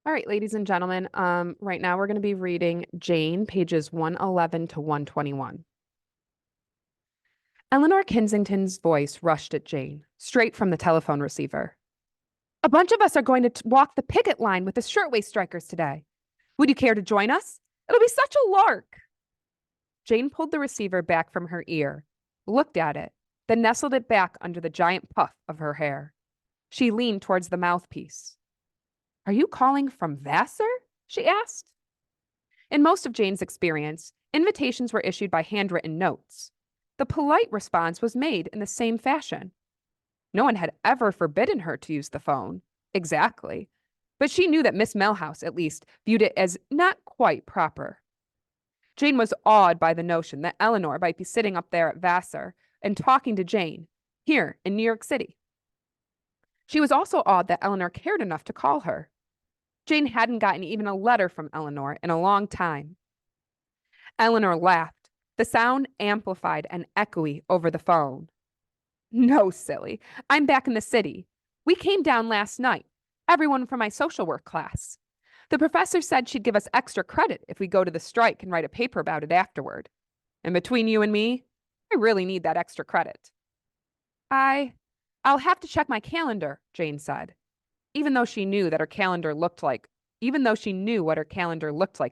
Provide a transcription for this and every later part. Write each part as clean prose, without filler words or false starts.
All right, ladies and gentlemen, right now we're going to be reading Jane, pages 111 to 121. Eleanor Kensington's voice rushed at Jane, straight from the telephone receiver. A bunch of us are going to walk the picket line with the shirtwaist strikers today. Would you care to join us? It'll be such a lark. Jane pulled the receiver back from her ear, looked at it, then nestled it back under the giant puff of her hair. She leaned towards the mouthpiece. Are you calling from Vassar? She asked. In most of Jane's experience, invitations were issued by handwritten notes. The polite response was made in the same fashion. No one had ever forbidden her to use the phone. Exactly. But she knew that Miss Melhouse, at least, viewed it as not quite proper. Jane was awed by the notion that Eleanor might be sitting up there at Vassar and talking to Jane, here in New York City. She was also awed that Eleanor cared enough to call her. Jane hadn't gotten even a letter from Eleanor in a long time. Eleanor laughed, the sound amplified and echoey over the phone. No, silly. I'm back in the city. We came down last night, everyone from my social work class. The professor said she'd give us extra credit if we go to the strike and write a paper about it afterward. And between you and me, I really need that extra credit. I'll have to check my calendar, Jane said. Even though she knew what her calendar looked like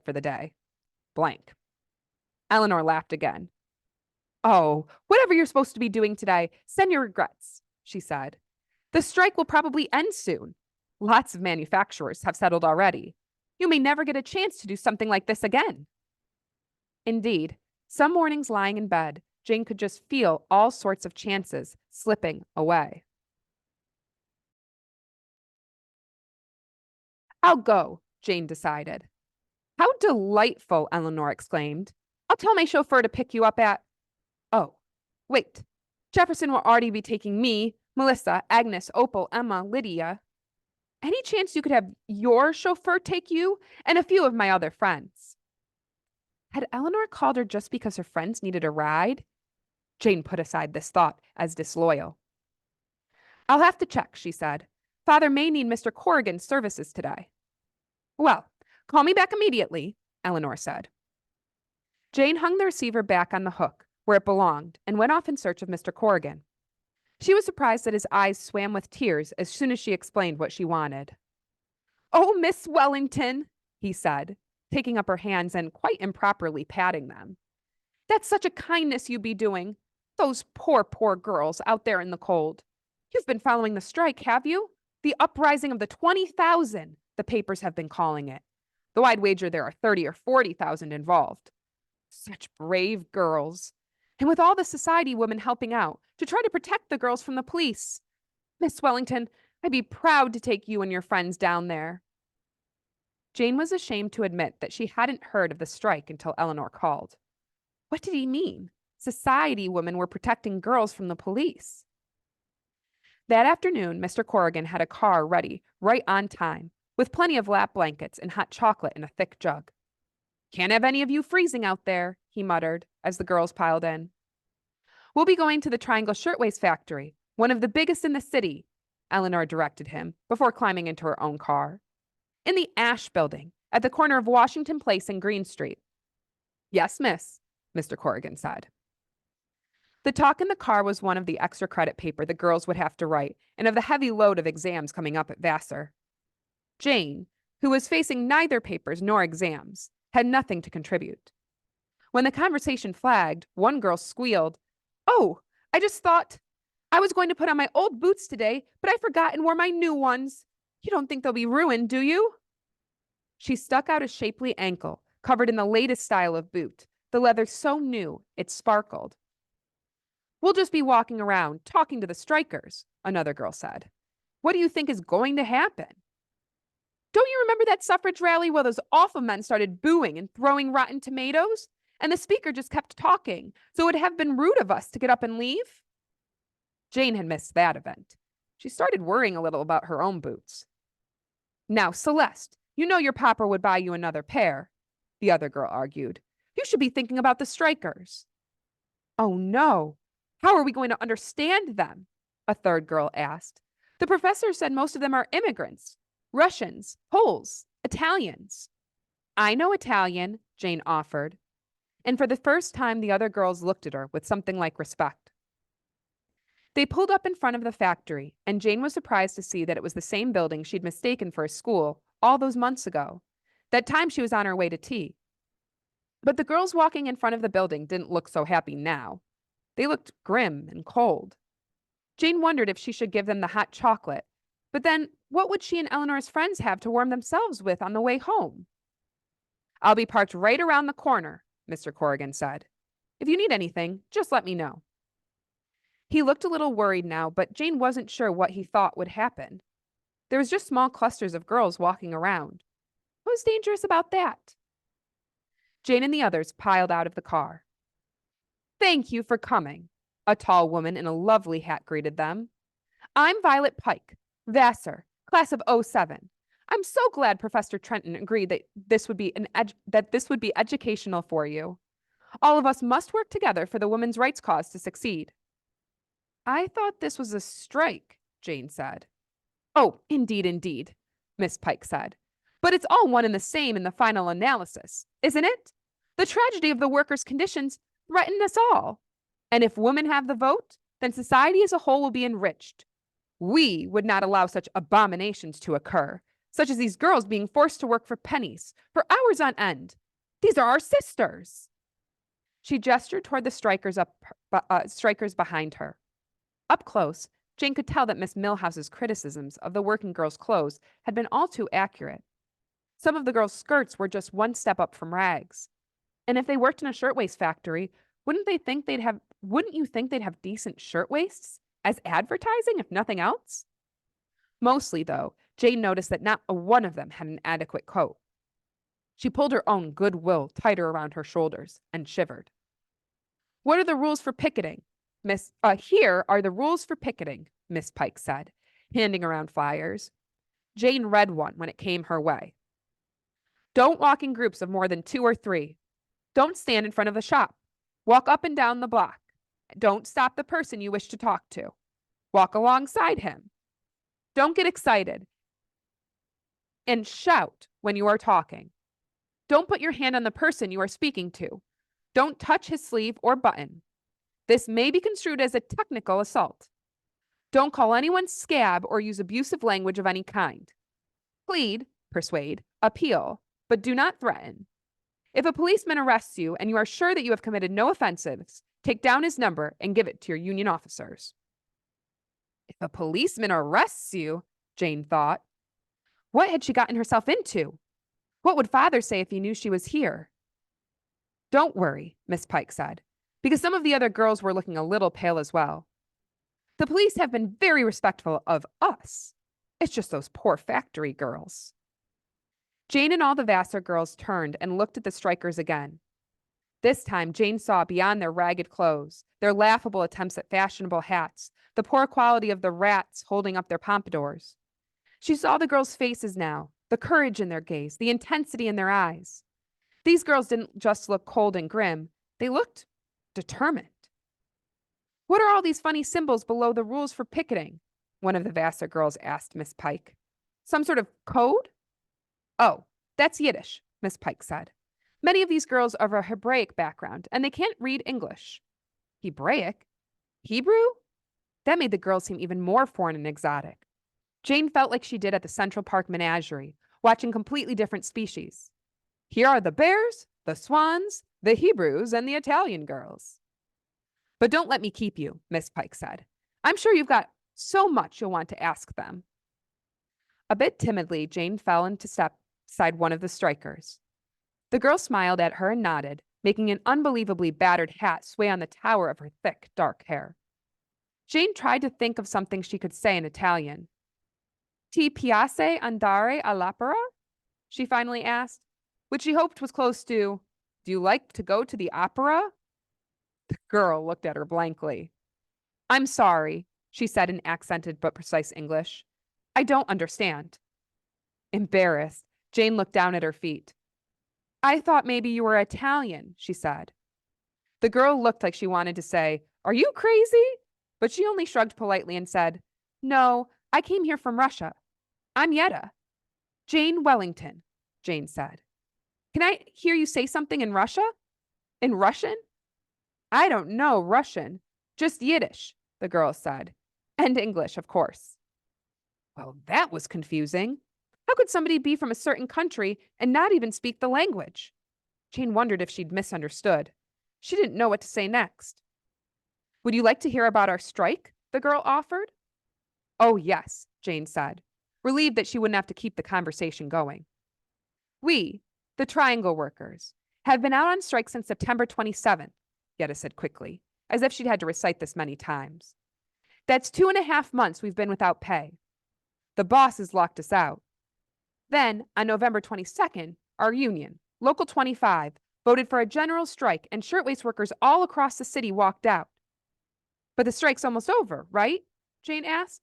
for the day. Blank. Eleanor laughed again. Oh, whatever you're supposed to be doing today, send your regrets, she said. The strike will probably end soon. Lots of manufacturers have settled already. You may never get a chance to do something like this again. Indeed, some mornings lying in bed, Jane could just feel all sorts of chances slipping away. I'll go, Jane decided. How delightful, Eleanor exclaimed. I'll tell my chauffeur to pick you up at... Oh, wait. Jefferson will already be taking me, Melissa, Agnes, Opal, Emma, Lydia. Any chance you could have your chauffeur take you and a few of my other friends? Had Eleanor called her just because her friends needed a ride? Jane put aside this thought as disloyal. I'll have to check, she said. Father may need Mr. Corrigan's services today. Well, call me back immediately, Eleanor said. Jane hung the receiver back on the hook, where it belonged, and went off in search of Mr. Corrigan. She was surprised that his eyes swam with tears as soon as she explained what she wanted. Oh, Miss Wellington, he said, taking up her hands and quite improperly patting them. That's such a kindness you be doing. Those poor, poor girls out there in the cold. You've been following the strike, have you? The uprising of the 20,000, the papers have been calling it. Though I'd wager there are 30 or 40,000 involved. Such brave girls. And with all the society women helping out to try to protect the girls from the police. Miss Wellington, I'd be proud to take you and your friends down there. Jane was ashamed to admit that she hadn't heard of the strike until Eleanor called. What did he mean? Society women were protecting girls from the police. That afternoon, Mr. Corrigan had a car ready right on time, with plenty of lap blankets and hot chocolate in a thick jug. Can't have any of you freezing out there, he muttered as the girls piled in. We'll be going to the Triangle Shirtwaist Factory, one of the biggest in the city, Eleanor directed him before climbing into her own car. In the Ash Building, at the corner of Washington Place and Green Street. Yes, miss, Mr. Corrigan said. The talk in the car was one of the extra credit paper the girls would have to write and of the heavy load of exams coming up at Vassar. Jane, who was facing neither papers nor exams, had nothing to contribute. When the conversation flagged, one girl squealed, Oh, I just thought I was going to put on my old boots today, but I forgot and wore my new ones. You don't think they'll be ruined, do you? She stuck out a shapely ankle, covered in the latest style of boot, the leather so new it sparkled. We'll just be walking around, talking to the strikers, another girl said. What do you think is going to happen? Don't you remember that suffrage rally where those awful men started booing and throwing rotten tomatoes? And the speaker just kept talking, so it would have been rude of us to get up and leave? Jane had missed that event. She started worrying a little about her own boots. Now, Celeste, you know your papa would buy you another pair, the other girl argued. You should be thinking about the strikers. Oh, no. How are we going to understand them? A third girl asked. The professor said most of them are immigrants, Russians, Poles, Italians. I know Italian, Jane offered. And for the first time, the other girls looked at her with something like respect. They pulled up in front of the factory, and Jane was surprised to see that it was the same building she'd mistaken for a school all those months ago. That time she was on her way to tea. But the girls walking in front of the building didn't look so happy now. They looked grim and cold. Jane wondered if she should give them the hot chocolate. But then, what would she and Eleanor's friends have to warm themselves with on the way home? I'll be parked right around the corner, Mr. Corrigan said. If you need anything, just let me know. He looked a little worried now, but Jane wasn't sure what he thought would happen. There was just small clusters of girls walking around. What was dangerous about that? Jane and the others piled out of the car. Thank you for coming, a tall woman in a lovely hat greeted them. I'm Violet Pike, Vassar, class of '07. I'm so glad Professor Trenton agreed that this would be educational for you. All of us must work together for the women's rights cause to succeed. I thought this was a strike, Jane said. Oh, indeed, Miss Pike said. But it's all one and the same in the final analysis, isn't it? The tragedy of the workers' conditions threaten us all. And if women have the vote, then society as a whole will be enriched. We would not allow such abominations to occur, such as these girls being forced to work for pennies, for hours on end. These are our sisters. She gestured toward the strikers behind her. Up close, Jane could tell that Miss Milhouse's criticisms of the working girls' clothes had been all too accurate. Some of the girls' skirts were just one step up from rags. And if they worked in a shirtwaist factory, wouldn't you think they'd have decent shirtwaists as advertising, if nothing else? Mostly, though, Jane noticed that not a one of them had an adequate coat. She pulled her own goodwill tighter around her shoulders and shivered. What are the rules for picketing? Here are the rules for picketing, Miss Pike said, handing around flyers. Jane read one when it came her way. Don't walk in groups of more than 2 or 3. Don't stand in front of the shop. Walk up and down the block. Don't stop the person you wish to talk to. Walk alongside him. Don't get excited and shout when you are talking. Don't put your hand on the person you are speaking to. Don't touch his sleeve or button. This may be construed as a technical assault. Don't call anyone scab or use abusive language of any kind. Plead, persuade, appeal, but do not threaten. If a policeman arrests you and you are sure that you have committed no offenses, take down his number and give it to your union officers. If a policeman arrests you, Jane thought. What had she gotten herself into? What would Father say if he knew she was here? Don't worry, Miss Pike said, because some of the other girls were looking a little pale as well. The police have been very respectful of us. It's just those poor factory girls. Jane and all the Vassar girls turned and looked at the strikers again. This time, Jane saw beyond their ragged clothes, their laughable attempts at fashionable hats, the poor quality of the rats holding up their pompadours. She saw the girls' faces now, the courage in their gaze, the intensity in their eyes. These girls didn't just look cold and grim, they looked determined. What are all these funny symbols below the rules for picketing? One of the Vassar girls asked Miss Pike. Some sort of code? Oh, that's Yiddish, Miss Pike said. Many of these girls are of a Hebraic background, and they can't read English. Hebraic? Hebrew? That made the girls seem even more foreign and exotic. Jane felt like she did at the Central Park Menagerie, watching completely different species. Here are the bears, the swans, the Hebrews, and the Italian girls. But don't let me keep you, Miss Pike said. I'm sure you've got so much you'll want to ask them. A bit timidly, Jane fell into step beside one of the strikers. The girl smiled at her and nodded, making an unbelievably battered hat sway on the tower of her thick, dark hair. Jane tried to think of something she could say in Italian. Ti piace andare all'opera? She finally asked, which she hoped was close to, do you like to go to the opera? The girl looked at her blankly. I'm sorry, she said in accented but precise English. I don't understand. Embarrassed, Jane looked down at her feet. I thought maybe you were Italian, she said. The girl looked like she wanted to say, are you crazy? But she only shrugged politely and said, no, I came here from Russia. I'm Yeta. Jane Wellington, Jane said. Can I hear you say something in Russia? In Russian? I don't know Russian. Just Yiddish, the girl said. And English, of course. Well, that was confusing. How could somebody be from a certain country and not even speak the language? Jane wondered if she'd misunderstood. She didn't know what to say next. Would you like to hear about our strike? The girl offered. Oh, yes, Jane said, relieved that she wouldn't have to keep the conversation going. We, the Triangle workers, have been out on strike since September 27th, Yeta said quickly, as if she'd had to recite this many times. That's 2.5 months we've been without pay. The bosses locked us out. Then, on November 22nd, our union, Local 25, voted for a general strike and shirtwaist workers all across the city walked out. But the strike's almost over, right? Jane asked.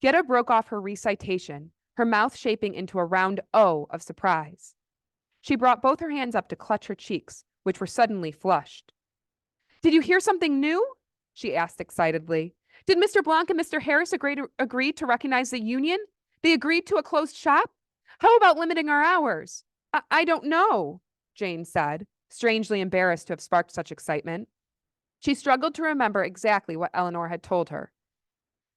Yeta broke off her recitation, her mouth shaping into a round O of surprise. She brought both her hands up to clutch her cheeks, which were suddenly flushed. Did you hear something new? She asked excitedly. Did Mr. Blanc and Mr. Harris agree to recognize the union? They agreed to a closed shop? How about limiting our hours? I don't know, Jane said, strangely embarrassed to have sparked such excitement. She struggled to remember exactly what Eleanor had told her.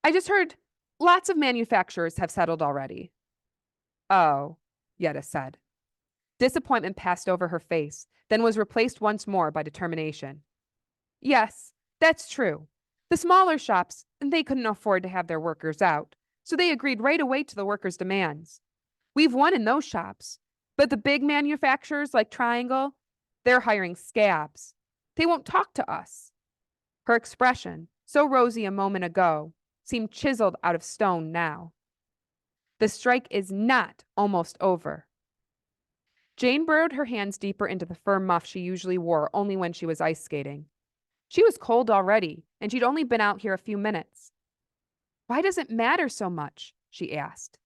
I just heard lots of manufacturers have settled already. Oh, Yeta said. Disappointment passed over her face, then was replaced once more by determination. Yes, that's true. The smaller shops, they couldn't afford to have their workers out, so they agreed right away to the workers' demands. We've won in those shops, but the big manufacturers like Triangle, they're hiring scabs. They won't talk to us. Her expression, so rosy a moment ago, seemed chiseled out of stone now. The strike is not almost over. Jane burrowed her hands deeper into the fur muff she usually wore only when she was ice skating. She was cold already, and she'd only been out here a few minutes. Why does it matter so much? She asked.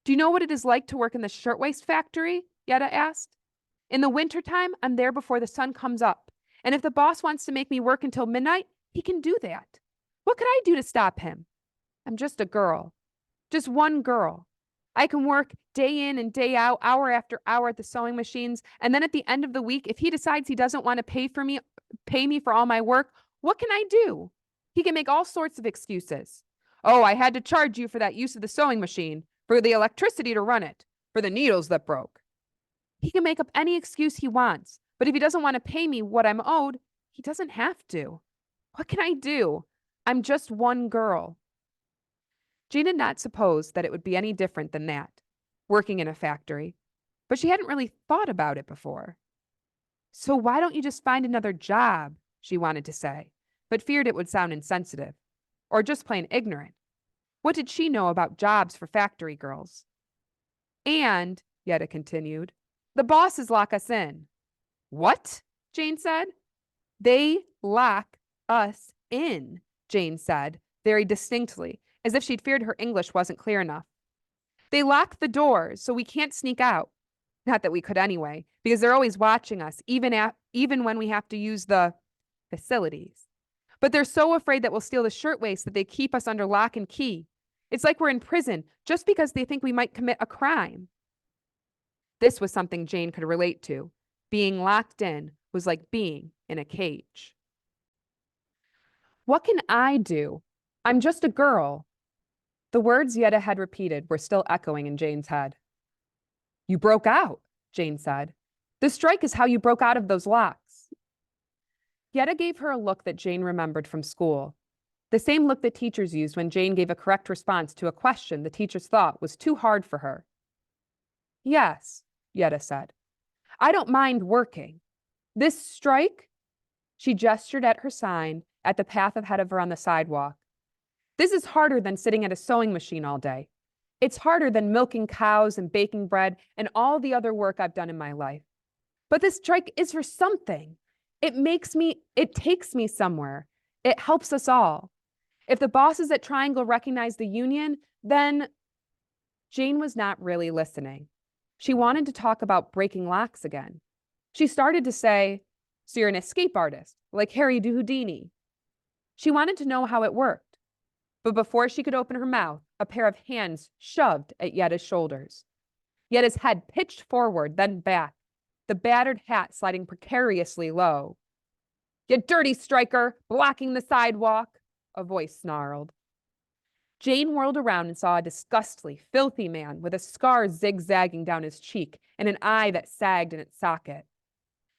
Do you know what it is like to work in the shirtwaist factory? Yeta asked. In the wintertime, I'm there before the sun comes up, and if the boss wants to make me work until midnight, he can do that. What could I do to stop him? I'm just a girl. Just one girl. I can work day in and day out, hour after hour at the sewing machines, and then at the end of the week, if he decides he doesn't want to pay me for all my work, what can I do? He can make all sorts of excuses. Oh, I had to charge you for that use of the sewing machine, for the electricity to run it, for the needles that broke. He can make up any excuse he wants, but if he doesn't want to pay me what I'm owed, he doesn't have to. What can I do? I'm just one girl. Jane had not supposed that it would be any different than that, working in a factory, but she hadn't really thought about it before. So why don't you just find another job, she wanted to say, but feared it would sound insensitive, or just plain ignorant. What did she know about jobs for factory girls? And, Yeta continued, the bosses lock us in. What? Jane said. They lock us in, Jane said, very distinctly, as if she'd feared her English wasn't clear enough. They lock the doors so we can't sneak out. Not that we could anyway, because they're always watching us, even when we have to use the facilities. But they're so afraid that we'll steal the shirtwaist that they keep us under lock and key. It's like we're in prison just because they think we might commit a crime. This was something Jane could relate to. Being locked in was like being in a cage. What can I do? I'm just a girl. The words Yeta had repeated were still echoing in Jane's head. You broke out, Jane said. The strike is how you broke out of those locks. Yeta gave her a look that Jane remembered from school. The same look that teachers used when Jane gave a correct response to a question the teachers thought was too hard for her. Yes, Yeta said. I don't mind working. This strike? She gestured at her sign at the path ahead of her on the sidewalk. This is harder than sitting at a sewing machine all day. It's harder than milking cows and baking bread and all the other work I've done in my life. But this strike is for something. It takes me somewhere. It helps us all. If the bosses at Triangle recognize the union, then Jane was not really listening. She wanted to talk about breaking locks again. She started to say, so you're an escape artist, like Harry Houdini. She wanted to know how it worked. But before she could open her mouth, a pair of hands shoved at Yeta's shoulders. Yetta's head pitched forward, then back, the battered hat sliding precariously low. "You dirty striker, blocking the sidewalk," a voice snarled. Jane whirled around and saw a disgustly filthy man with a scar zigzagging down his cheek and an eye that sagged in its socket.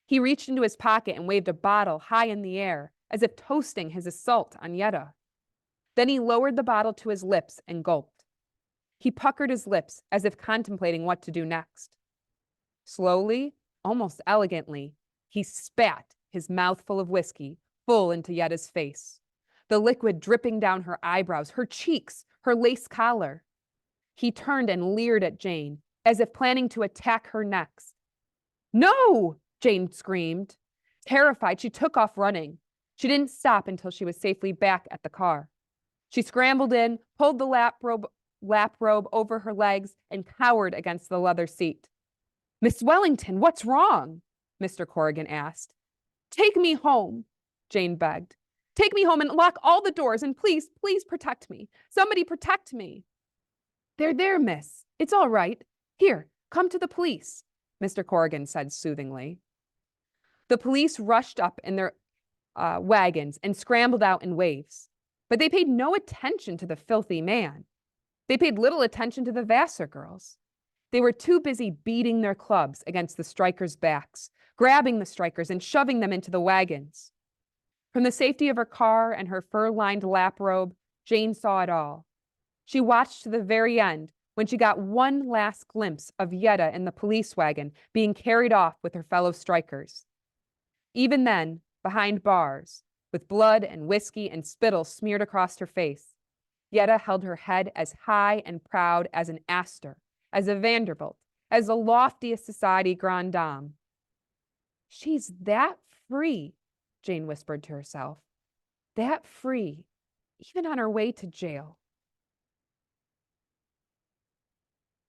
He reached into his pocket and waved a bottle high in the air, as if toasting his assault on Yeta. Then he lowered the bottle to his lips and gulped. He puckered his lips as if contemplating what to do next. Slowly, almost elegantly, he spat his mouthful of whiskey full into Yeta's face, the liquid dripping down her eyebrows, her cheeks, her lace collar. He turned and leered at Jane, as if planning to attack her next. "No!" Jane screamed. Terrified, she took off running. She didn't stop until she was safely back at the car. She scrambled in, pulled the lap robe over her legs, and cowered against the leather seat. "Miss Wellington, what's wrong?" Mr. Corrigan asked. "Take me home," Jane begged. "Take me home and lock all the doors, and please, please protect me. Somebody protect me." "They're there, miss. It's all right. Here, come to the police," Mr. Corrigan said soothingly. The police rushed up in their wagons and scrambled out in waves. But they paid no attention to the filthy man. They paid little attention to the Vassar girls. They were too busy beating their clubs against the strikers' backs, grabbing the strikers and shoving them into the wagons. From the safety of her car and her fur-lined lap robe, Jane saw it all. She watched to the very end when she got one last glimpse of Yeta in the police wagon being carried off with her fellow strikers. Even then, behind bars, with blood and whiskey and spittle smeared across her face, Yeta held her head as high and proud as an Astor, as a Vanderbilt, as the loftiest society grande dame. "She's that free," Jane whispered to herself. "That free, even on her way to jail."